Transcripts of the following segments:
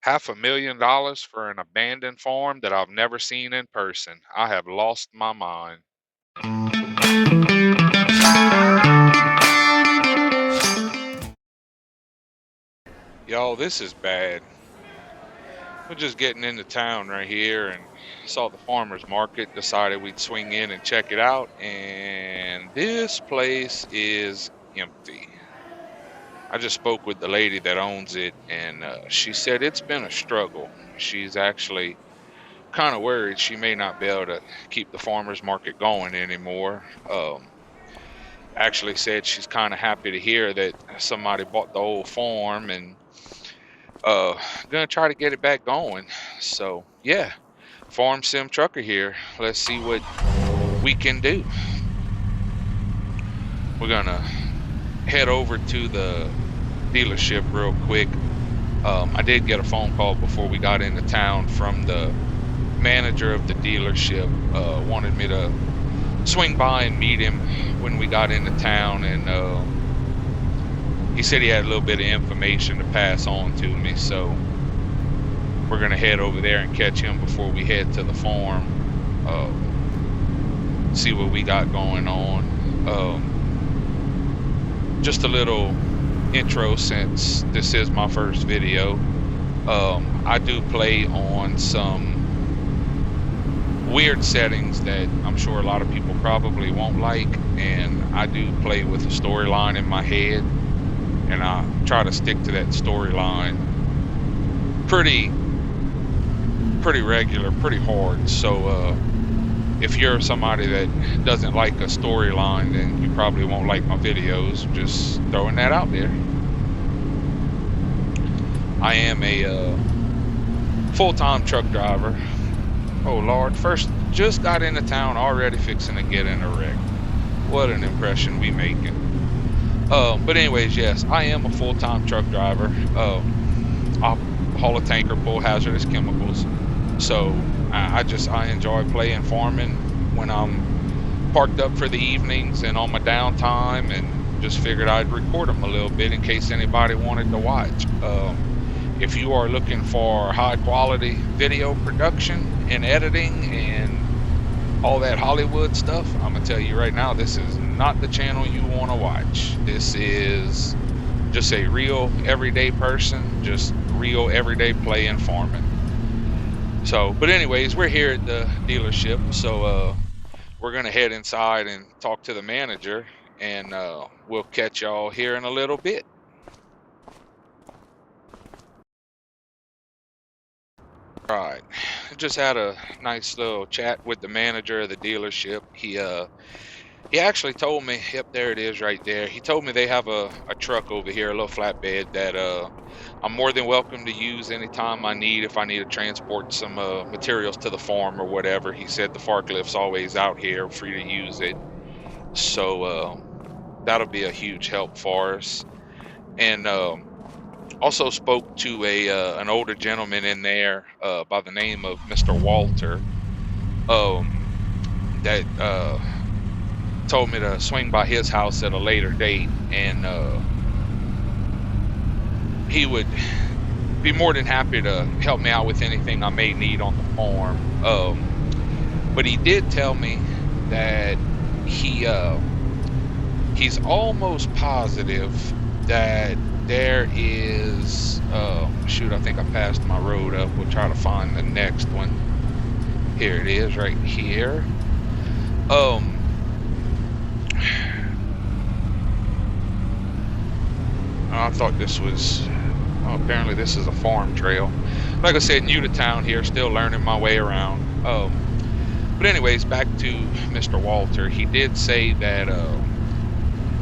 $500,000 for an abandoned farm that I've never seen in person. I have lost my mind. Y'all, this is bad. We're just getting into town right here and saw the farmer's market, decided we'd swing in and check it out, and this place is empty. I just spoke with the lady that owns it, and she said it's been a struggle. She's actually kind of worried she may not be able to keep the farmer's market going anymore. Actually said she's kind of happy to hear that somebody bought the old farm and uh gonna try to get it back going. So yeah, farm sim trucker here. Let's see what we can do. We're gonna head over to the dealership real quick. I did get a phone call before we got into town from the manager of the dealership. Wanted me to swing by and meet him when we got into town, and he said he had a little bit of information to pass on to me, so we're gonna head over there and catch him before we head to the farm. See what we got going on. Just a little intro, since this is my first video. I do play on some weird settings that I'm sure a lot of people probably won't like, and I do play with a storyline in my head, and I try to stick to that storyline pretty regular, pretty hard. So if you're somebody that doesn't like a storyline, then you probably won't like my videos. Just throwing that out there. I am a full-time truck driver. Oh Lord, first just got into town, already fixing to get in a wreck. What an impression we making. But anyways, yes, I am a full-time truck driver. I haul a tanker, pull hazardous chemicals. So I enjoy playing farming when I'm parked up for the evenings and on my downtime, and just figured I'd record them a little bit in case anybody wanted to watch. If you are looking for high quality video production and editing and all that Hollywood stuff, I'm gonna tell you right now, this is not the channel you want to watch. This is just a real everyday person, just real everyday play and farming. So, but anyways, we're here at the dealership, so we're gonna head inside and talk to the manager, and we'll catch y'all here in a little bit. Right. Just had a nice little chat with the manager of the dealership. He actually told me, yep, there it is right there. He told me they have a truck over here, a little flatbed that I'm more than welcome to use anytime I need, if I need to transport some materials to the farm or whatever. He said the forklift's always out here for you to use it. So that'll be a huge help for us. And also spoke to an older gentleman in there by the name of Mr. Walter, that told me to swing by his house at a later date, and he would be more than happy to help me out with anything I may need on the farm. But he did tell me that he's almost positive that there is shoot, I think I passed my road up. We'll try to find the next one. Here it is right here. I thought this was, apparently this is a farm trail. Like I said, new to town here, still learning my way around. But anyways, back to Mr. Walter. He did say that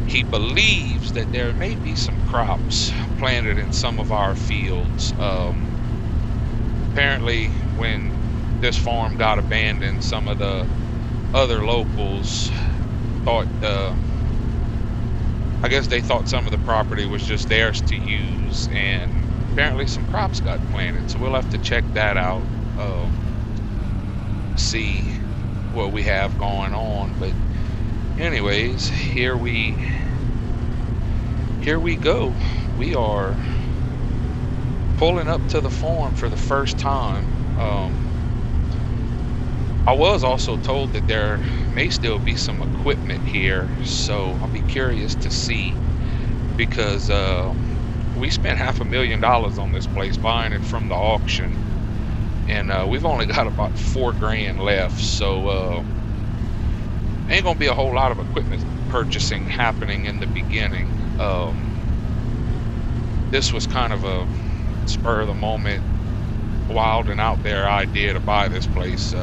he believes that there may be some crops planted in some of our fields. Apparently, when this farm got abandoned, some of the other locals thought, I guess they thought some of the property was just theirs to use, and apparently some crops got planted. So we'll have to check that out, see what we have going on. But anyways, here we go. We are pulling up to the farm for the first time. I was also told that there may still be some equipment here, so I'll be curious to see because we spent $500,000 on this place buying it from the auction, and we've only got about $4,000 left, so ain't gonna be a whole lot of equipment purchasing happening in the beginning. This was kind of a spur of the moment, wild and out there idea to buy this place.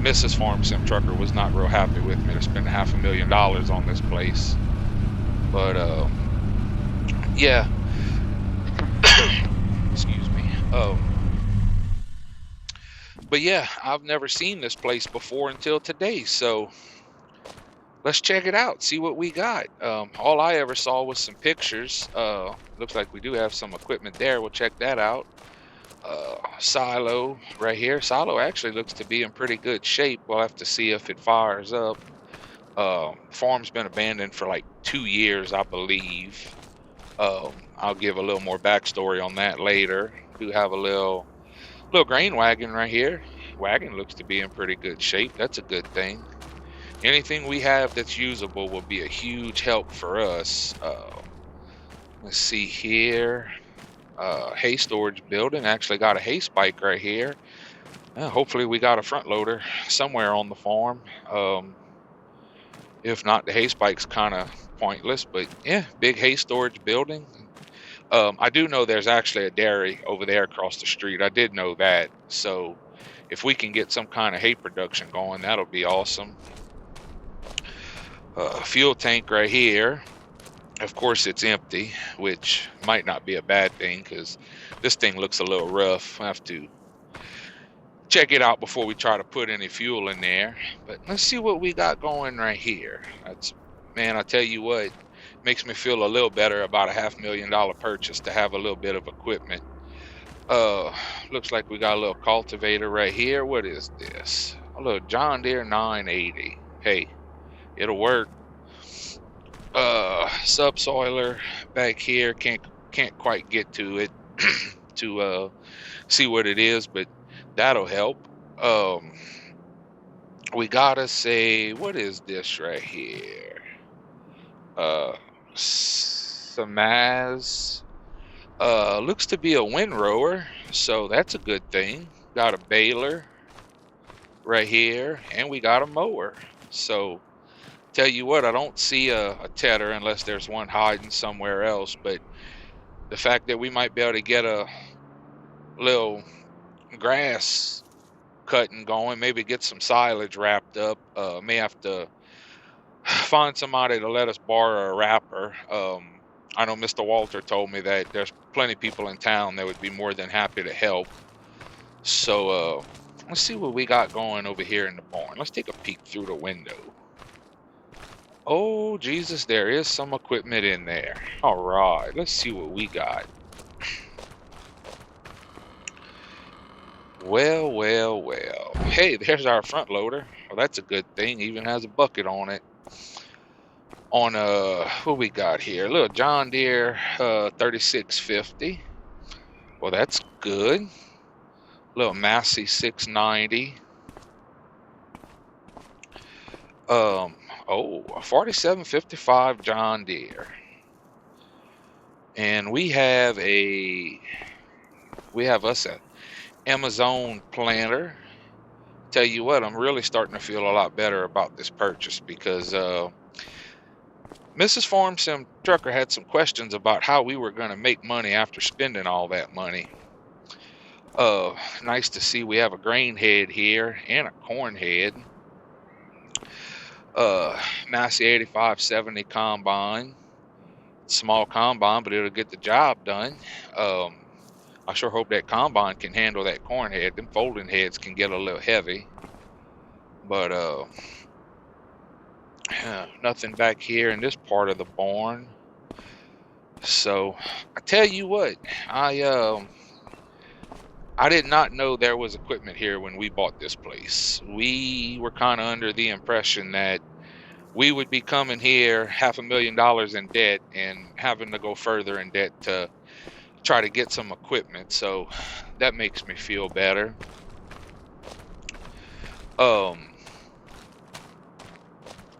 Mrs. Farm Sim Trucker was not real happy with me to spend $500,000 on this place, but yeah. Excuse me. But yeah, I've never seen this place before until today, so let's check it out, see what we got. All I ever saw was some pictures. Looks like we do have some equipment there. We'll check that out. Silo right here. Silo actually looks to be in pretty good shape. We'll have to see if it fires up. Farm's been abandoned for like 2 years, I believe. I'll give a little more backstory on that later. We do have a little grain wagon right here. Wagon looks to be in pretty good shape. That's a good thing. Anything we have that's usable will be a huge help for us. Let's see here. Hay storage building. Actually got a hay spike right here. Hopefully we got a front loader somewhere on the farm. If not, the hay spike's kind of pointless, but yeah, big hay storage building. I do know there's actually a dairy over there across the street. I did know that. So if we can get some kind of hay production going, that'll be awesome. Fuel tank right here. Of course, it's empty, which might not be a bad thing because this thing looks a little rough. I have to check it out before we try to put any fuel in there. But let's see what we got going right here. Man, I tell you what, makes me feel a little better about a $500,000 purchase to have a little bit of equipment. Looks like we got a little cultivator right here. What is this? A little John Deere 980. Hey, it'll work. Subsoiler back here. Can't quite get to it to see what it is, but that'll help. We gotta say, what is this right here? Samaz. Looks to be a windrower, so that's a good thing. Got a baler right here, and we got a mower. So tell you what, I don't see a tedder unless there's one hiding somewhere else, but the fact that we might be able to get a little grass cutting going, maybe get some silage wrapped up, may have to find somebody to let us borrow a wrapper. I know Mr. Walter told me that there's plenty of people in town that would be more than happy to help. So let's see what we got going over here in the barn. Let's take a peek through the window. Oh, Jesus, there is some equipment in there. All right, let's see what we got. Well. Hey, there's our front loader. Well, that's a good thing. Even has a bucket on it. On what we got here? A little John Deere 3650. Well, that's good. Little Massey 690. A 4755 John Deere. And we have us a Amazon planter. Tell you what, I'm really starting to feel a lot better about this purchase because Mrs. Farm Sim Trucker had some questions about how we were going to make money after spending all that money. Nice to see we have a grain head here and a corn head. Massey 8570 combine. Small combine, but it'll get the job done. I sure hope that combine can handle that corn head. Them folding heads can get a little heavy. But nothing back here in this part of the barn. So I tell you what, I did not know there was equipment here when we bought this place. We were kind of under the impression that we would be coming here $500,000 in debt and having to go further in debt to try to get some equipment, so that makes me feel better.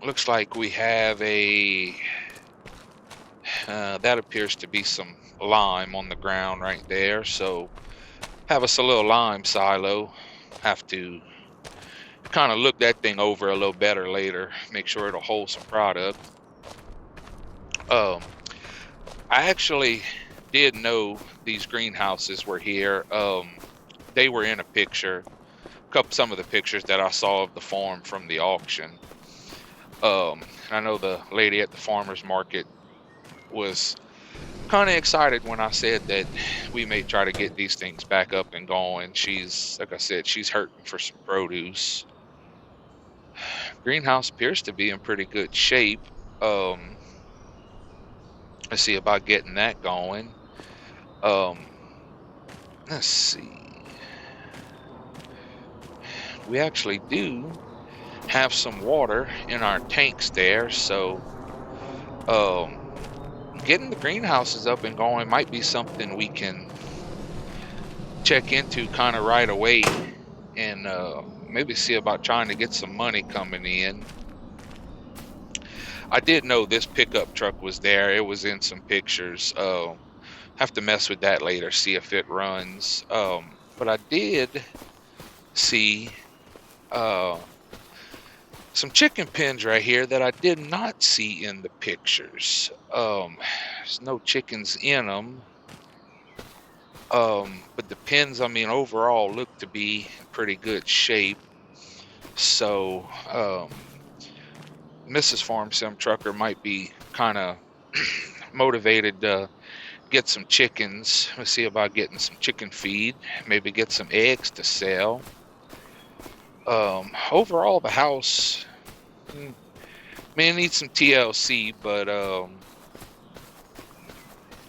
Looks like we have a that appears to be some lime on the ground right there, so have us a little lime silo. Have to kind of look that thing over a little better later, make sure it'll hold some product. I actually did know these greenhouses were here. They were in a picture, some of the pictures that I saw of the farm from the auction. I know the lady at the farmer's market was kind of excited when I said that we may try to get these things back up and going. She's, like I said, she's hurting for some produce. Greenhouse appears to be in pretty good shape. Let's see about getting that going. Let's see. We actually do have some water in our tanks there, so getting the greenhouses up and going might be something we can check into kind of right away, and maybe see about trying to get some money coming in. I did know this pickup truck was there. It was in some pictures. Have to mess with that later, see if it runs. But I did see some chicken pens right here that I did not see in the pictures. There's no chickens in them. But the pens, I mean, overall look to be in pretty good shape. So, Mrs. Farm Sim Trucker might be kind of motivated to get some chickens. Let's see about getting some chicken feed, maybe get some eggs to sell. Overall, the house may need some TLC, but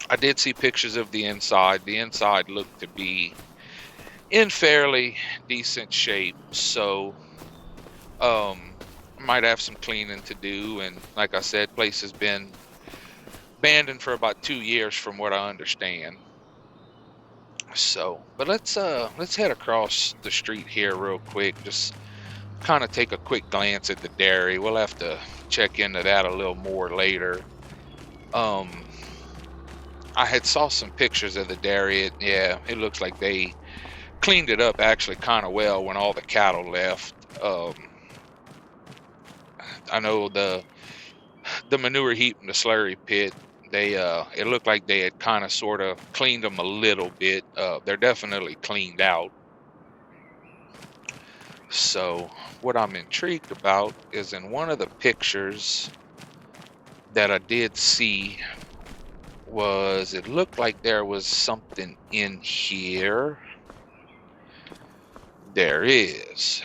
I did see pictures of the inside. The inside looked to be in fairly decent shape, so might have some cleaning to do. And like I said, place has been abandoned for about 2 years from what I understand. So, but let's head across the street here real quick, just kind of take a quick glance at the dairy. We'll have to check into that a little more later. I had saw some pictures of the dairy. It looks like they cleaned it up actually kind of well when all the cattle left. I know the manure heap and the slurry pit, they it looked like they had kind of sort of cleaned them a little bit. They're definitely cleaned out. So what I'm intrigued about is in one of the pictures that I did see was, it looked like there was something in here. There is.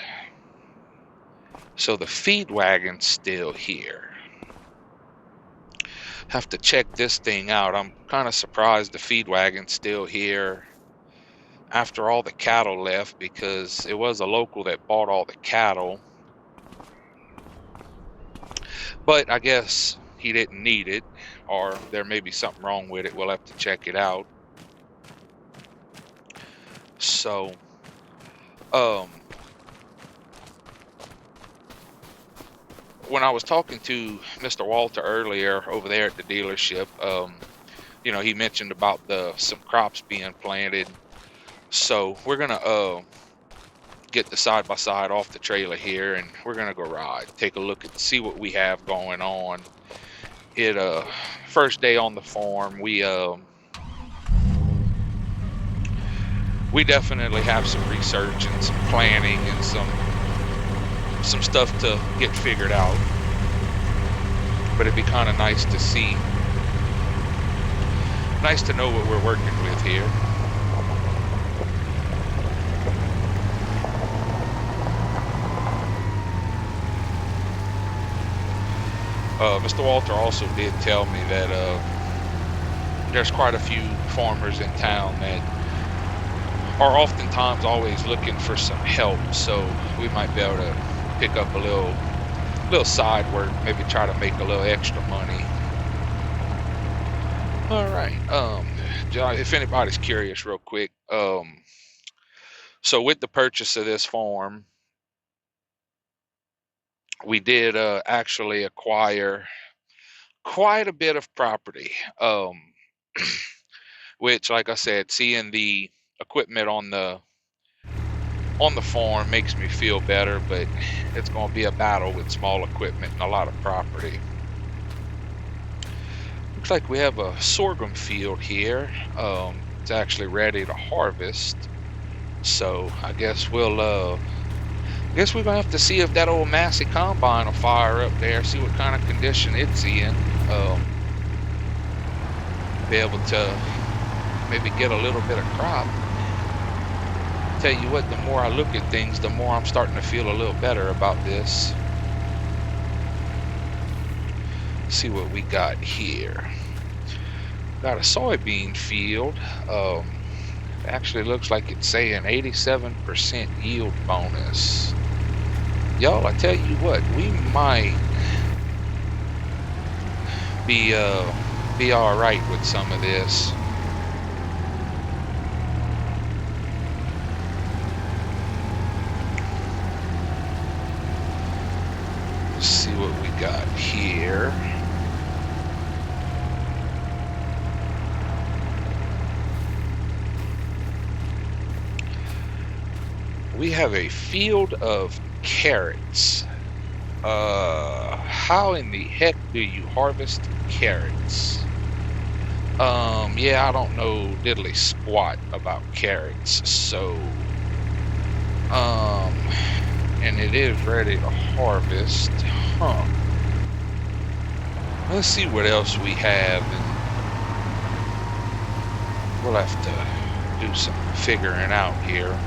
So the feed wagon's still here. Have to check this thing out. I'm kind of surprised the feed wagon's still here after all the cattle left, because it was a local that bought all the cattle. But I guess he didn't need it, or there may be something wrong with it. We'll have to check it out. So, when I was talking to Mr. Walter earlier over there at the dealership, you know, he mentioned about some crops being planted. So we're gonna get the side-by-side off the trailer here, and we're gonna go ride, take a look and see what we have going on. First day on the farm, we definitely have some research and some planning and some stuff to get figured out. But it'd be kind of nice to see, nice to know what we're working with here. Mr. Walter also did tell me that there's quite a few farmers in town that are oftentimes always looking for some help, so we might be able to pick up a little side work, maybe try to make a little extra money. All right, if anybody's curious, real quick, so with the purchase of this farm, we did actually acquire quite a bit of property, which, like I said, seeing the equipment on the farm makes me feel better, but it's going to be a battle with small equipment and a lot of property. Looks like we have a sorghum field here. It's actually ready to harvest, so I guess we're gonna have to see if that old Massey combine will fire up there, see what kind of condition it's in. Be able to maybe get a little bit of crop. Tell you what, the more I look at things, the more I'm starting to feel a little better about this. See what we got here. Got a soybean field. Actually looks like it's saying 87% yield bonus. Y'all, I tell you what, we might be all right with some of this. Let's see what we got here. We have a field of carrots. How in the heck do you harvest carrots? Yeah, I don't know diddly squat about carrots, so and it is ready to harvest. Let's see what else we have, and we'll have to do some figuring out here.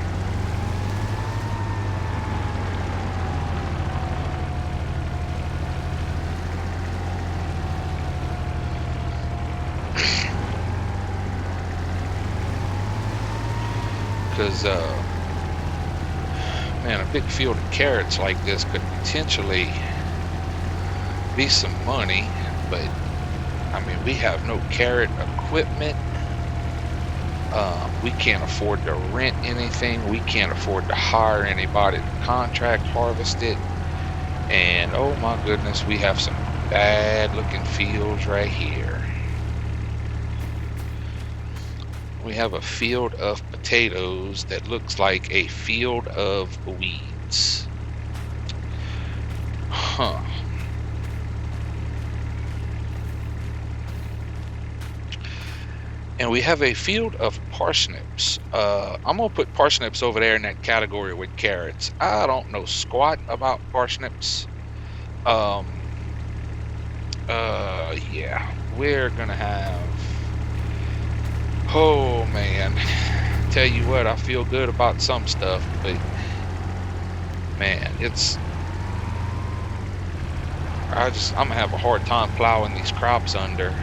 Because man, a big field of carrots like this could potentially be some money, but I mean, we have no carrot equipment. We can't afford to rent anything. We can't afford to hire anybody to contract harvest it. And oh my goodness, we have some bad looking fields right here. We have a field of potatoes that looks like a field of weeds. And we have a field of parsnips. I'm gonna put parsnips over there in that category with carrots. I don't know squat about parsnips. Yeah, we're gonna have, oh man, tell you what, I feel good about some stuff, but man, I'm gonna have a hard time plowing these crops under,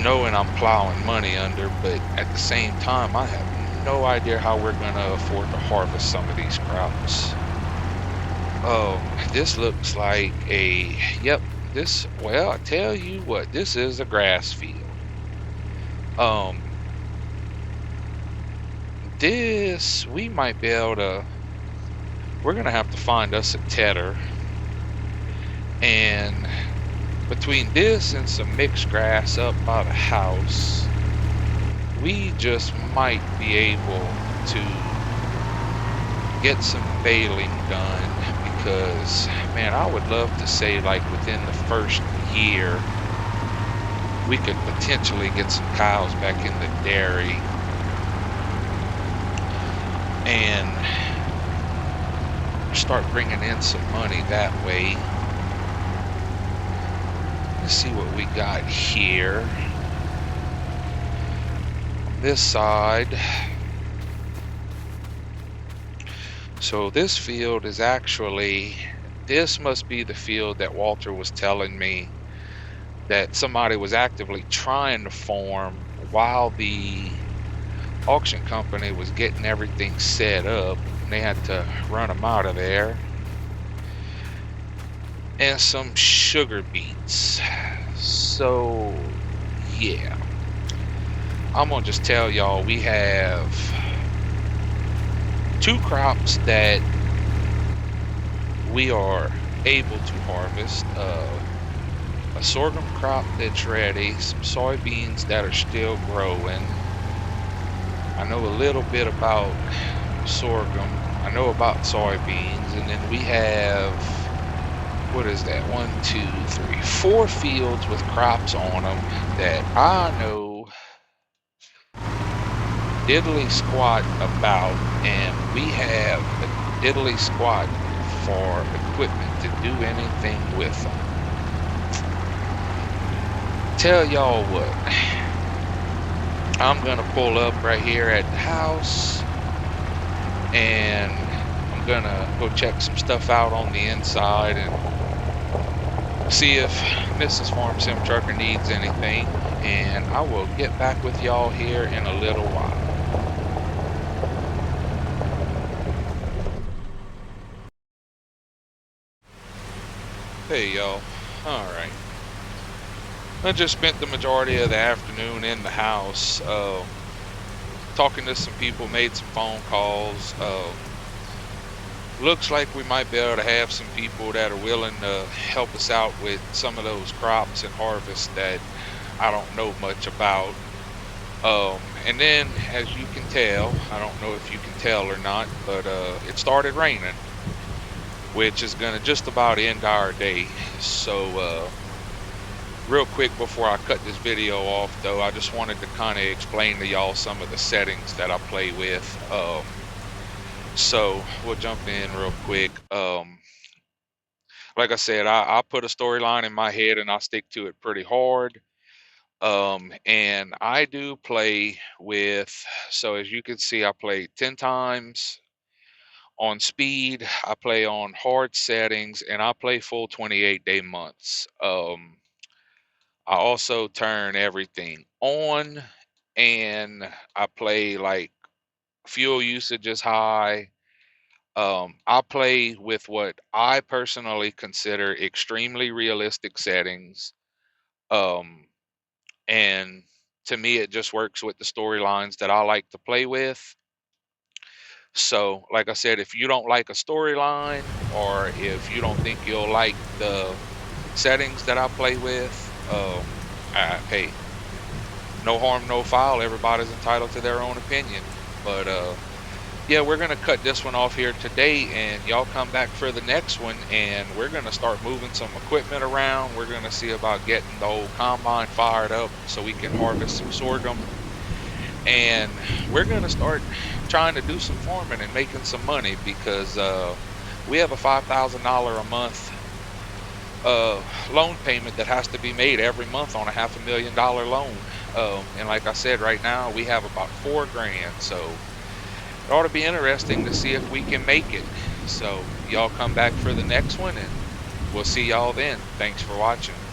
knowing I'm plowing money under, but at the same time, I have no idea how we're gonna afford to harvest some of these crops. Oh, this looks like well, I tell you what, this is a grass field. This, we might be able to, we're gonna have to find us a tedder, and between this and some mixed grass up by the house, we just might be able to get some baling done, because man, I would love to say, like, within the first year we could potentially get some cows back in the dairy and start bringing in some money that way. Let's see what we got here on this side. So this field is actually, this must be the field that Walter was telling me that somebody was actively trying to farm while the auction company was getting everything set up, and they had to run them out of there. And some sugar beets. So yeah, I'm gonna just tell y'all we have two crops that we are able to harvest. A sorghum crop that's ready, some soybeans that are still growing. I know a little bit about sorghum. I know about soybeans, and then we have, what is that? 1, 2, 3, 4 fields with crops on them that I know diddly squat about, and we have a diddly squat for equipment to do anything with them. Tell y'all what, I'm gonna pull up right here at the house, and I'm gonna go check some stuff out on the inside and see if Mrs. Farm Sim Trucker needs anything, and I will get back with y'all here in a little while. Hey y'all, alright. I just spent the majority of the afternoon in the house, talking to some people, made some phone calls. Looks like we might be able to have some people that are willing to help us out with some of those crops and harvests that I don't know much about. And then, as you can tell, I don't know if you can tell or not, but it started raining, which is gonna just about end our day. So real quick before I cut this video off though, I just wanted to kind of explain to y'all some of the settings that I play with. So we'll jump in real quick. Like I said, I put a storyline in my head and I stick to it pretty hard. And I do play with, so as you can see, I play 10 times on speed, I play on hard settings, and I play full 28-day months. I also turn everything on, and I play like fuel usage is high. I play with what I personally consider extremely realistic settings. Um, and to me, it just works with the storylines that I like to play with. So, like I said, if you don't like a storyline, or if you don't think you'll like the settings that I play with, hey, no harm, no foul. Everybody's entitled to their own opinion. But yeah, we're gonna cut this one off here today, and y'all come back for the next one, and we're gonna start moving some equipment around. We're gonna see about getting the old combine fired up so we can harvest some sorghum, and we're gonna start trying to do some farming and making some money, because we have a $5,000 a month loan payment that has to be made every month on a $500,000 loan. And like I said, right now we have about $4 grand, so it ought to be interesting to see if we can make it. So y'all come back for the next one, and we'll see y'all then. Thanks for watching.